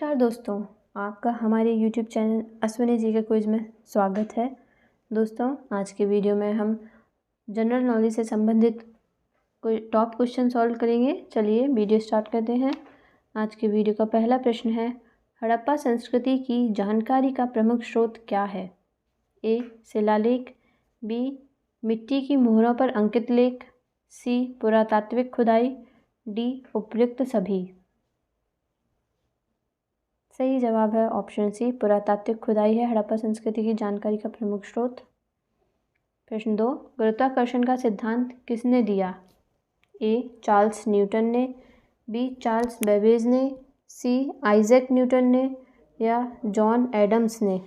नमस्कार दोस्तों, आपका हमारे YouTube चैनल अश्विनी जी के क्विज में स्वागत है। दोस्तों, आज के वीडियो में हम जनरल नॉलेज से संबंधित कोई टॉप क्वेश्चन सॉल्व करेंगे। चलिए वीडियो स्टार्ट करते हैं। आज के वीडियो का पहला प्रश्न है, हड़प्पा संस्कृति की जानकारी का प्रमुख स्रोत क्या है? ए. शिलालेख, बी. मिट्टी की मोहरों पर अंकित लेख, सी. पुरातात्विक खुदाई, डी. उपर्युक्त सभी। सही जवाब है ऑप्शन सी, पुरातात्विक खुदाई है हड़प्पा संस्कृति की जानकारी का प्रमुख स्रोत। प्रश्न 2, गुरुत्वाकर्षण का सिद्धांत किसने दिया? ए. चार्ल्स न्यूटन ने, बी. चार्ल्स बेबेज ने, सी. आइजैक न्यूटन ने या जॉन एडम्स ने।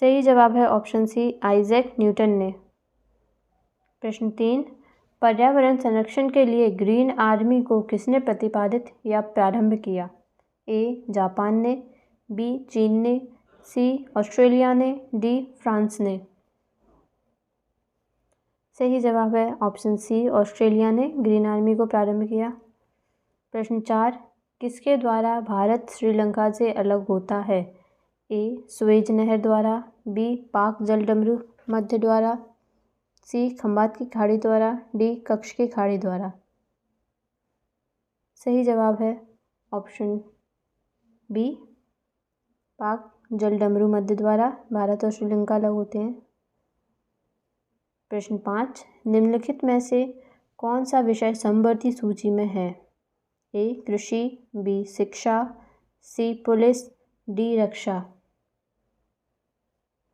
सही जवाब है ऑप्शन सी, आइजैक न्यूटन ने। प्रश्न 3, पर्यावरण संरक्षण के लिए ग्रीन आर्मी को किसने प्रतिपादित या प्रारंभ किया? ए. जापान ने, बी. चीन ने, सी. ऑस्ट्रेलिया ने, डी. फ्रांस ने। सही जवाब है ऑप्शन सी, ऑस्ट्रेलिया ने ग्रीन आर्मी को प्रारंभ किया। प्रश्न 4, किसके द्वारा भारत श्रीलंका से अलग होता है? ए. सुएज नहर द्वारा, बी. पाक जलडमरू मध्य द्वारा, सी. खंबात की खाड़ी द्वारा, डी. कच्छ की खाड़ी द्वारा। सही जवाब है ऑप्शन बी, पाक जलडमरू मध्य द्वारा भारत और श्रीलंका अलग होते हैं। प्रश्न 5, निम्नलिखित में से कौन सा विषय समवर्ती सूची में है? ए. कृषि, बी. शिक्षा, सी. Police, D. रक्षा।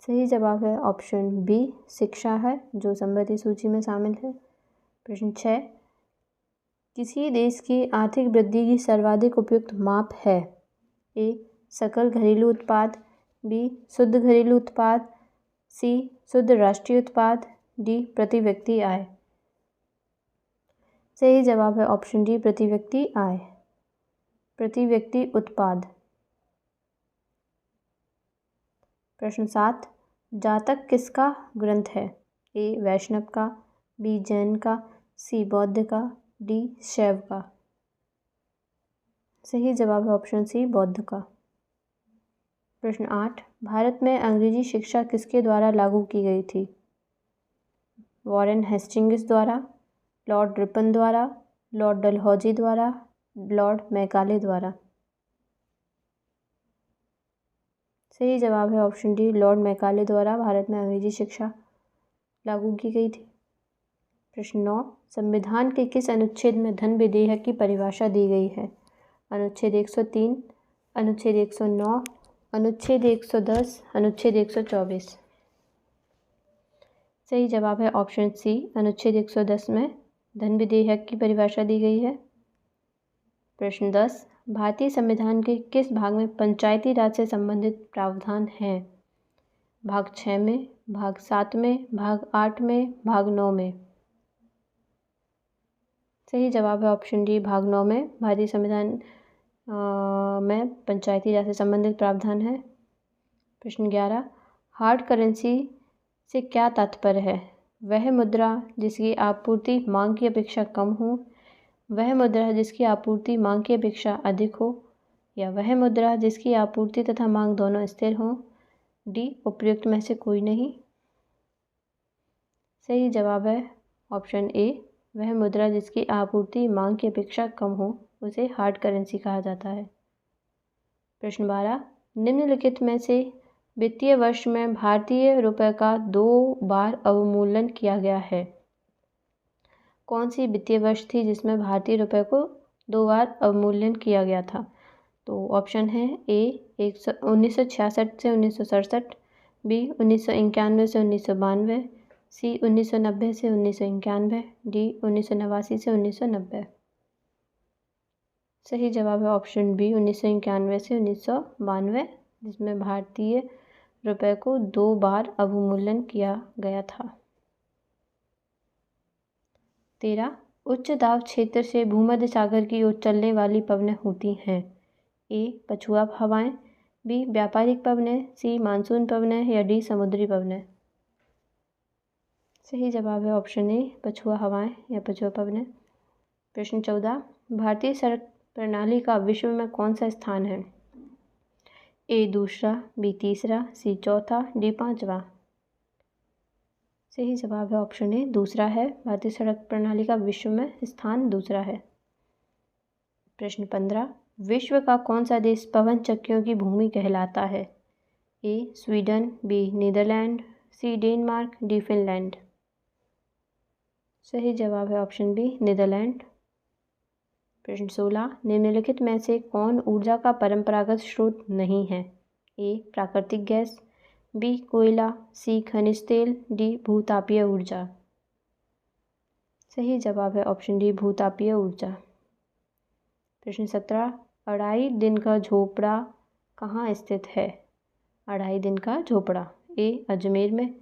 सही जवाब है ऑप्शन बी, शिक्षा है जो समवर्ती सूची में शामिल है। प्रश्न 6, किसी देश की आर्थिक वृद्धि की सर्वाधिक उपयुक्त माप है? ए. सकल घरेलू उत्पाद, बी. शुद्ध घरेलू उत्पाद, सी. शुद्ध राष्ट्रीय उत्पाद, डी. प्रति व्यक्ति आय। सही जवाब है ऑप्शन डी, प्रति व्यक्ति आय, प्रति व्यक्ति उत्पाद। प्रश्न 7, जातक किसका ग्रंथ है? ए. वैष्णव का, बी. जैन का, सी. बौद्ध का, डी. शैव का। सही जवाब है ऑप्शन सी, बौद्ध का। प्रश्न 8, भारत में अंग्रेजी शिक्षा किसके द्वारा लागू की गई थी? वॉरेन हेस्टिंग्स द्वारा, लॉर्ड रिपन द्वारा, लॉर्ड डलहौजी द्वारा, लॉर्ड मैकाले द्वारा। सही जवाब है ऑप्शन डी, लॉर्ड मैकाले द्वारा भारत में अंग्रेजी शिक्षा लागू की गई थी। प्रश्न 9, संविधान के किस अनुच्छेद में धन विधेयक की परिभाषा दी गई है? अनुच्छेद 103, अनुच्छेद 109, अनुच्छेद 110, अनुच्छेद 124। सही जवाब है ऑप्शन सी, अनुच्छेद 110 में धन विधेयक की परिभाषा दी गई है। प्रश्न 10, भारतीय संविधान के किस भाग में पंचायती राज से संबंधित प्रावधान हैं? भाग 6 में, भाग 7 में, भाग 8 में, भाग 9 में। सही जवाब है ऑप्शन डी, भाग 9 में भारतीय संविधान में पंचायती राज से संबंधित प्रावधान है। प्रश्न 11, हार्ड करेंसी से क्या तात्पर्य है? वह मुद्रा जिसकी आपूर्ति मांग की अपेक्षा कम हो, वह मुद्रा जिसकी आपूर्ति मांग की अपेक्षा अधिक हो, या वह मुद्रा जिसकी आपूर्ति तथा मांग दोनों स्थिर हो, डी. उपर्युक्त में से कोई नहीं। सही जवाब है ऑप्शन ए, वह मुद्रा जिसकी आपूर्ति मांग की अपेक्षा कम हो उसे हार्ड करेंसी कहा जाता है। प्रश्न 12, निम्नलिखित में से वित्तीय वर्ष में भारतीय रुपये का 2 बार अवमूल्यन किया गया है? कौन सी वित्तीय वर्ष थी जिसमें भारतीय रुपये को 2 बार अवमूल्यन किया गया था? तो ऑप्शन है ए. 1966 से 1967, बी. 1991 से 1992, सी. 1990 से 1991, डी. 1989 से 1990। सही जवाब है ऑप्शन बी, 1991 से 1992, जिसमें भारतीय रुपये को 2 बार अवमूल्यन किया गया था। 13, उच्च दाब क्षेत्र से भूमध्य सागर की ओर चलने वाली पवनें होती हैं? ए. पछुआ हवाएं, बी. व्यापारिक पवनें, सी. मानसून पवनें या डी. समुद्री पवनें। सही जवाब है ऑप्शन ए, पछुआ हवाएं या पछुआ पवनें। प्रश्न 14, भारतीय प्रणाली का विश्व में कौन सा स्थान है? ए दूसरा, बी तीसरा, सी चौथा, डी पांचवा। सही जवाब है ऑप्शन ए दूसरा है। भारतीय सड़क प्रणाली का विश्व में स्थान दूसरा है। प्रश्न 15, विश्व का कौन सा देश पवन चक्कियों की भूमि कहलाता है? A Sweden, B Netherland, C Denmark, D Finland. सही जवाब है ऑप्शन बी नीदरलैंड। प्रश्न 16, निम्नलिखित में से कौन ऊर्जा का परंपरागत स्रोत नहीं है? ए प्राकृतिक गैस, बी कोयला, सी खनिज तेल, डी भूतापीय ऊर्जा। सही जवाब है ऑप्शन डी भूतापीय ऊर्जा। प्रश्न 17, अढ़ाई दिन का झोपड़ा कहाँ स्थित है? अढ़ाई दिन का झोपड़ा ए अजमेर में,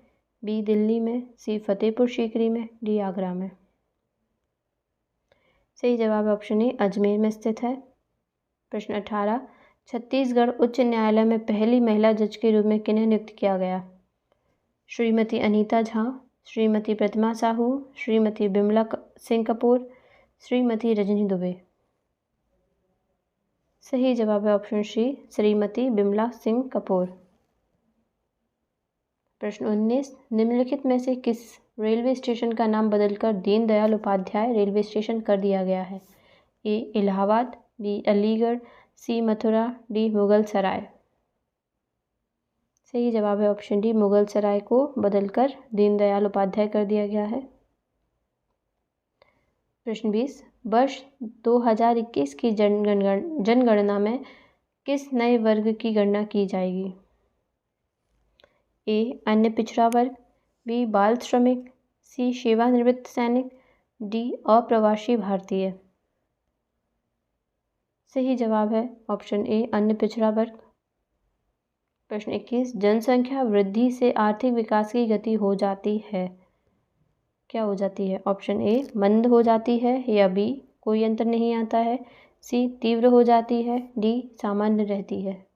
बी दिल्ली में, सी फतेहपुर सीकरी में, डी आगरा में। सही जवाब है ऑप्शन ए अजमेर में स्थित है। प्रश्न 18, छत्तीसगढ़ उच्च न्यायालय में पहली महिला जज के रूप में किन्हें नियुक्त किया गया? श्रीमती अनीता झा, श्रीमती प्रतिमा साहू, श्रीमती बिमला सिंह कपूर, श्रीमती रजनी दुबे। सही जवाब है ऑप्शन सी श्रीमती बिमला सिंह कपूर। प्रश्न 19, निम्नलिखित में से किस रेलवे स्टेशन का नाम बदलकर दीनदयाल उपाध्याय रेलवे स्टेशन कर दिया गया है? ए इलाहाबाद, बी अलीगढ़, सी मथुरा, डी मुगल सराय। सही जवाब है ऑप्शन डी मुगल सराय को बदलकर दीनदयाल उपाध्याय कर दिया गया है। प्रश्न 20, वर्ष 2021 की जनगणना में किस नए वर्ग की गणना की जाएगी? ए अन्य पिछड़ा वर्ग, बी बाल श्रमिक, सी सेवानिवृत्त सैनिक, डी अप्रवासी भारतीय। सही जवाब है ऑप्शन ए अन्य पिछड़ा वर्ग। प्रश्न 21, जनसंख्या वृद्धि से आर्थिक विकास की गति हो जाती है, क्या हो जाती है? ऑप्शन ए मंद हो जाती है, या बी कोई अंतर नहीं आता है, सी तीव्र हो जाती है, डी सामान्य रहती है।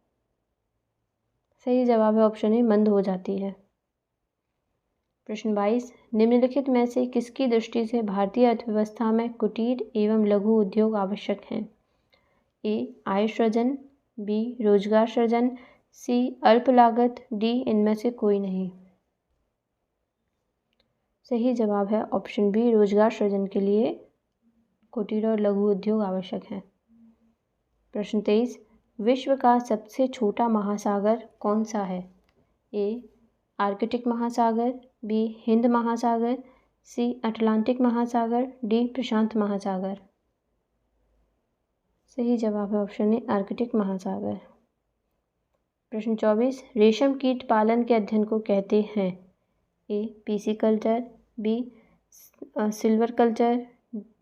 सही जवाब है ऑप्शन ए मंद हो जाती है। प्रश्न 22, निम्नलिखित में से किसकी दृष्टि से भारतीय अर्थव्यवस्था में कुटीर एवं लघु उद्योग आवश्यक हैं? ए आय सृजन, बी रोजगार सृजन, सी अल्प लागत, डी इनमें से कोई नहीं। सही जवाब है ऑप्शन बी रोजगार सृजन के लिए कुटीर और लघु उद्योग आवश्यक हैं। प्रश्न 23, विश्व का सबसे छोटा महासागर कौन सा है? ए आर्कटिक महासागर, बी हिंद महासागर, सी अटलांटिक महासागर, डी प्रशांत महासागर। सही जवाब है ऑप्शन ए आर्कटिक महासागर। प्रश्न 24, रेशम कीट पालन के अध्ययन को कहते हैं? A pisciculture, B silviculture,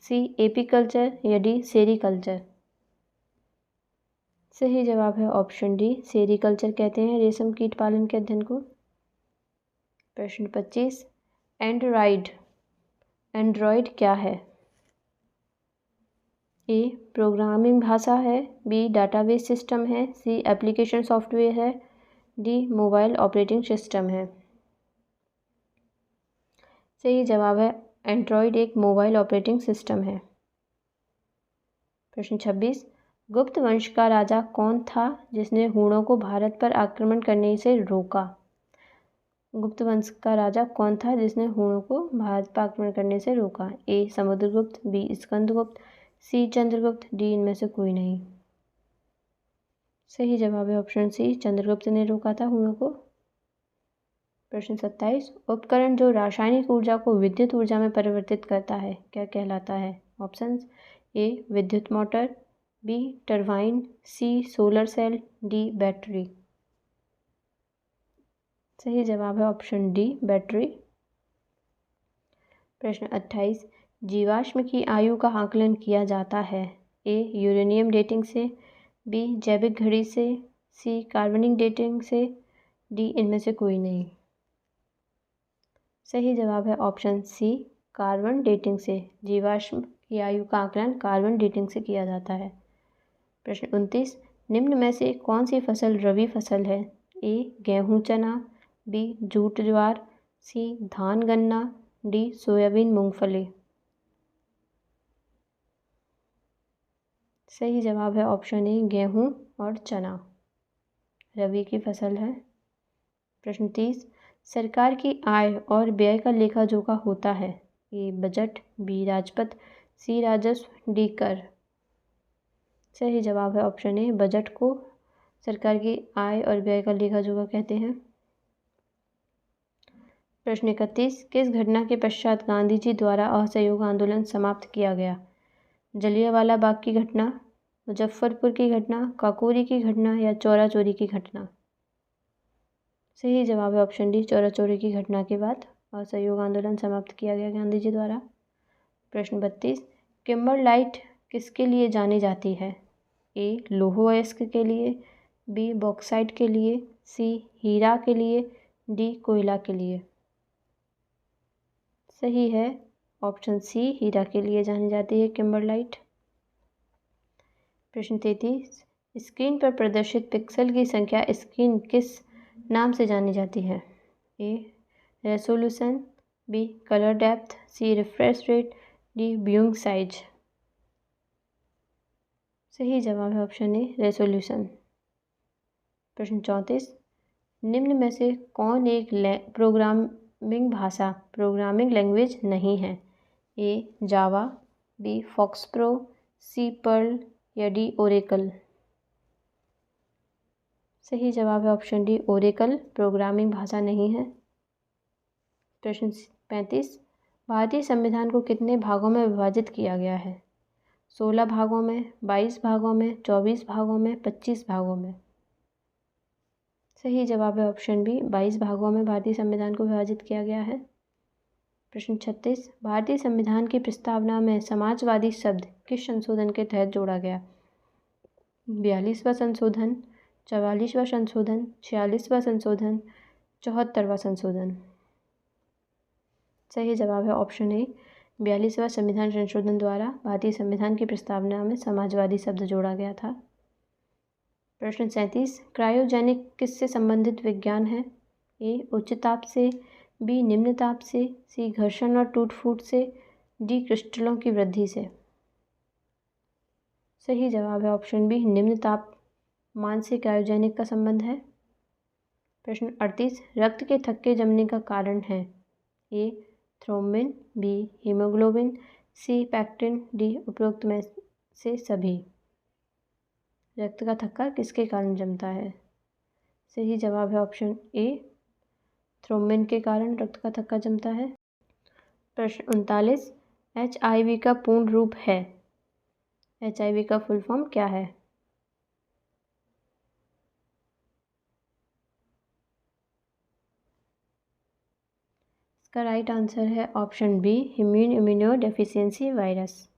C apiculture, या डी सेरी कल्चर। सही जवाब है ऑप्शन डी सेरी कल्चर कहते हैं रेशम कीट पालन के अध्ययन को। प्रश्न 25, एंड्रॉयड क्या है? ए प्रोग्रामिंग भाषा है, बी डाटाबेस सिस्टम है, सी एप्लीकेशन सॉफ्टवेयर है, डी मोबाइल ऑपरेटिंग सिस्टम है। सही जवाब है एंड्रॉयड एक मोबाइल ऑपरेटिंग सिस्टम है। प्रश्न 26, गुप्त वंश का राजा कौन था जिसने हूणों को भारत पर आक्रमण करने से रोका? गुप्त वंश का राजा कौन था जिसने हूणों को भारत पर आक्रमण करने से रोका? ए समुद्रगुप्त, बी स्कंदगुप्त, सी चंद्रगुप्त, डी इनमें से कोई नहीं। सही जवाब है ऑप्शन सी चंद्रगुप्त ने रोका था हूणों को। प्रश्न 27, उपकरण जो रासायनिक ऊर्जा को विद्युत ऊर्जा में परिवर्तित करता है क्या कहलाता है? ऑप्शंस ए विद्युत मोटर, बी टरबाइन, सी सोलर सेल, डी बैटरी। सही जवाब है ऑप्शन डी बैटरी। प्रश्न 28, जीवाश्म की आयु का आकलन किया जाता है? ए यूरेनियम डेटिंग से, बी जैविक घड़ी से, सी कार्बनिक डेटिंग से, डी इनमें से कोई नहीं। सही जवाब है ऑप्शन सी कार्बन डेटिंग से। जीवाश्म की आयु का आकलन कार्बन डेटिंग से किया जाता है। प्रश्न 29, निम्न में से कौन सी फसल रबी फसल है? ए गेहूँ चना, बी जूट ज्वार, सी धान गन्ना, डी सोयाबीन मूंगफली। सही जवाब है ऑप्शन ए गेहूँ और चना, रबी की फसल है। प्रश्न 30, सरकार की आय और व्यय का लेखा जोखा होता है। ए बजट, बी राजपत्र, सी राजस्व, डी कर। सही जवाब है ऑप्शन ए बजट को सरकार की आय और व्यय का लेखा जोखा कहते हैं। प्रश्न 31, किस घटना के पश्चात गांधी जी द्वारा असहयोग आंदोलन समाप्त किया गया? जलियांवाला बाग की घटना, मुजफ्फरपुर की घटना, काकोरी की घटना या चौरा चोरी की घटना? सही जवाब है ऑप्शन डी चौरा चोरी की घटना के बाद असहयोग आंदोलन समाप्त किया गया गांधी जी द्वारा। प्रश्न 32, किम्बरलाइट किसके लिए जानी जाती है? ए लौह अयस्क के लिए, बी बॉक्साइट के लिए, सी हीरा के लिए, डी कोयला के लिए? सही है ऑप्शन सी हीरा के लिए जानी जाती है किम्बरलाइट। प्रश्न 33, स्क्रीन पर प्रदर्शित पिक्सल की संख्या स्क्रीन किस नाम से जानी जाती है? A resolution, B colour depth, C refresh rate, D viewing size? सही जवाब है ऑप्शन ए रेसोल्यूशन। प्रश्न 34, निम्न में से कौन एक प्रोग्रामिंग लैंग्वेज नहीं है? ए जावा, बी फॉक्सप्रो, सी पर्ल या डी ओरेकल? सही जवाब है ऑप्शन डी ओरेकल प्रोग्रामिंग भाषा नहीं है। प्रश्न 35, भारतीय संविधान को कितने भागों में विभाजित किया गया है? 16 भागों में, 22 भागों में, 24 भागों में, 25 भागों में? सही जवाब है ऑप्शन बी 22 भागों में भारतीय संविधान को विभाजित किया गया है। प्रश्न 36, भारतीय संविधान की प्रस्तावना में समाजवादी शब्द किस संशोधन के तहत जोड़ा गया? 42वां संशोधन, 44वां संशोधन, 46वां संशोधन, 74वां संशोधन? सही जवाब है ऑप्शन ए 42वां संविधान संशोधन द्वारा भारतीय संविधान की प्रस्तावना में समाजवादी शब्द जोड़ा गया था। प्रश्न 37, क्रायोजेनिक किससे संबंधित विज्ञान है? ए उच्च ताप से, बी निम्न ताप से, सी घर्षण और टूट फूट से, डी क्रिस्टलों की वृद्धि से? सही जवाब है ऑप्शन बी निम्न तापमान से क्रायोजेनिक का संबंध है। प्रश्न 38, रक्त के थक्के जमने का कारण है? ए थ्रोम्बिन, बी हीमोग्लोबिन, सी पैक्टिन, डी उपरोक्त में से सभी? रक्त का थक्का किसके कारण जमता है? सही जवाब है ऑप्शन ए थ्रोम्बिन के कारण रक्त का थक्का जमता है। प्रश्न 39, HIV का पूर्ण रूप है? HIV का फुल फॉर्म क्या है? इसका राइट आंसर है ऑप्शन बी इम्यूनो-डेफिशिएंसी वायरस।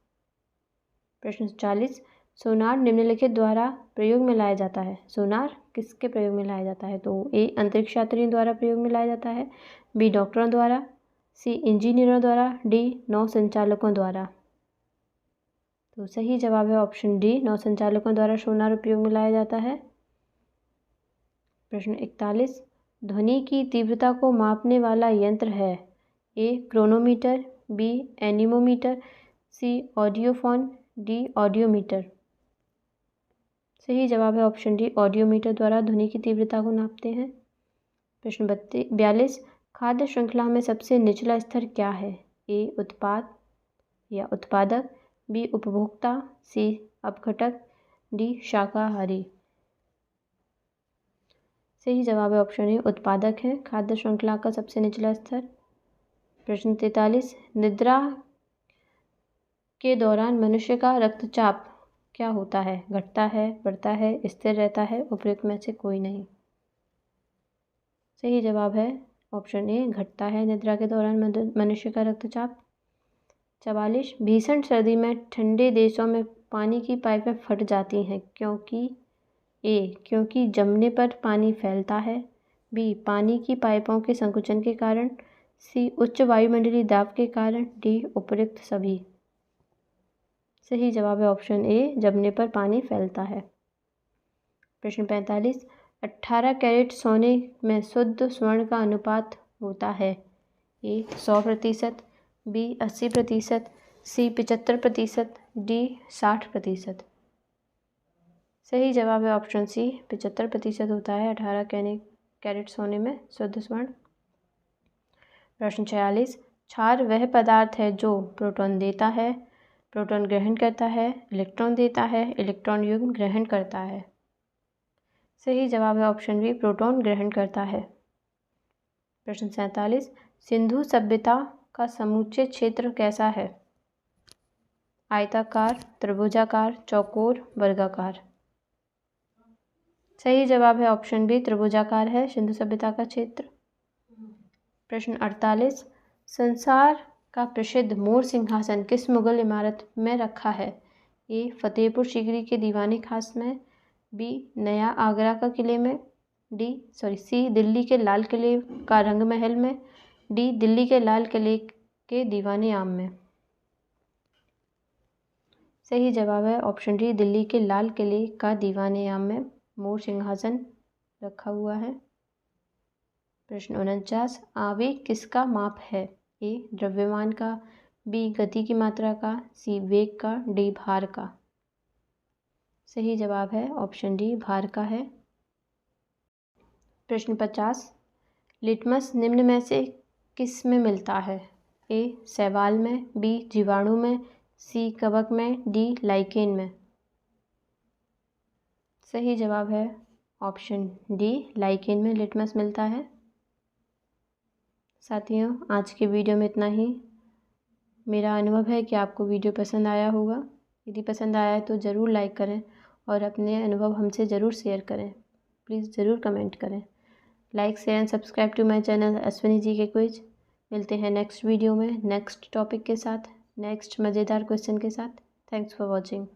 प्रश्न 40, सोनार निम्नलिखित द्वारा प्रयोग में लाया जाता है? सोनार किसके प्रयोग में लाया जाता है? तो ए अंतरिक्ष यात्रियों द्वारा प्रयोग में लाया जाता है, बी डॉक्टरों द्वारा, सी इंजीनियरों द्वारा, डी नौ संचालकों द्वारा? तो सही जवाब है ऑप्शन डी नौ संचालकों द्वारा सोनार उपयोग में लाया जाता है। प्रश्न 41, ध्वनि की तीव्रता को मापने वाला यंत्र है? ए क्रोनोमीटर, बी एनीमोमीटर, सी ऑडियोफोन, डी ऑडियोमीटर? सही जवाब है ऑप्शन डी ऑडियोमीटर द्वारा ध्वनि की तीव्रता को नापते हैं। प्रश्न 42, खाद्य श्रृंखला में सबसे निचला स्तर क्या है? ए उत्पाद या उत्पादक, बी उपभोक्ता, सी अपघटक, डी शाकाहारी? सही जवाब है ऑप्शन ए उत्पादक है खाद्य श्रृंखला का सबसे निचला स्तर। प्रश्न 43, निद्रा के दौरान मनुष्य का रक्तचाप क्या होता है? घटता है, बढ़ता है, स्थिर रहता है, उपयुक्त में से कोई नहीं? सही जवाब है ऑप्शन ए घटता है निद्रा के दौरान मनुष्य का रक्तचाप। 44, भीषण सर्दी में ठंडे देशों में पानी की पाइपें फट जाती हैं क्योंकि? ए क्योंकि जमने पर पानी फैलता है, बी पानी की पाइपों के संकुचन के कारण, सी उच्च वायुमंडलीय दाब के कारण, डी उपयुक्त सभी? सही जवाब है ऑप्शन ए जमने पर पानी फैलता है। प्रश्न 45, 18 कैरेट सोने में शुद्ध स्वर्ण का अनुपात होता है? ए 100%, बी 80%, सी 75%, डी 60%? सही जवाब है ऑप्शन सी, 75% होता है 18 कैरेट सोने में शुद्ध स्वर्ण। प्रश्न 46, क्षार वह पदार्थ है जो प्रोटॉन देता है, प्रोटॉन ग्रहण करता है, इलेक्ट्रॉन देता है, इलेक्ट्रॉन युग्म ग्रहण करता है। सही जवाब है ऑप्शन बी, प्रोटॉन ग्रहण करता है। प्रश्न 47, सिंधु सभ्यता का समुच्चय क्षेत्र कैसा है? आयताकार, त्रिभुजाकार, चौकोर, वर्गाकार। सही जवाब है ऑप्शन बी, त्रिभुजाकार है सिंधु सभ्यता का क्षेत्र। प्रश्न 48, संसार का प्रसिद्ध मोर सिंहासन किस मुगल इमारत में रखा है? ए फतेहपुर सीकरी के दीवानी खास में, बी नया आगरा का किले में, सी दिल्ली के लाल किले का रंग महल में, डी दिल्ली के लाल किले के दीवाने आम में। सही जवाब है ऑप्शन डी, दिल्ली के लाल किले का दीवाने आम में मोर सिंहासन रखा हुआ है। प्रश्न 49, आवेग किसका माप है? ए द्रव्यमान का, बी गति की मात्रा का, सी वेग का, डी भार का। सही जवाब है ऑप्शन डी, भार का है। प्रश्न 50, लिटमस निम्न में से किस में मिलता है? ए शैवाल में, बी जीवाणु में, सी कवक में, डी लाइकेन में। सही जवाब है ऑप्शन डी, लाइकेन में लिटमस मिलता है। साथियों, आज के वीडियो में इतना ही। मेरा अनुभव है कि आपको वीडियो पसंद आया होगा। यदि पसंद आया है तो ज़रूर लाइक करें और अपने अनुभव हमसे ज़रूर शेयर करें। प्लीज़ ज़रूर कमेंट करें। Like share and subscribe to my channel Ashwini ji के क्विज। मिलते हैं नेक्स्ट वीडियो में नेक्स्ट टॉपिक के साथ, नेक्स्ट मज़ेदार क्वेश्चन के साथ। Thanks for watching.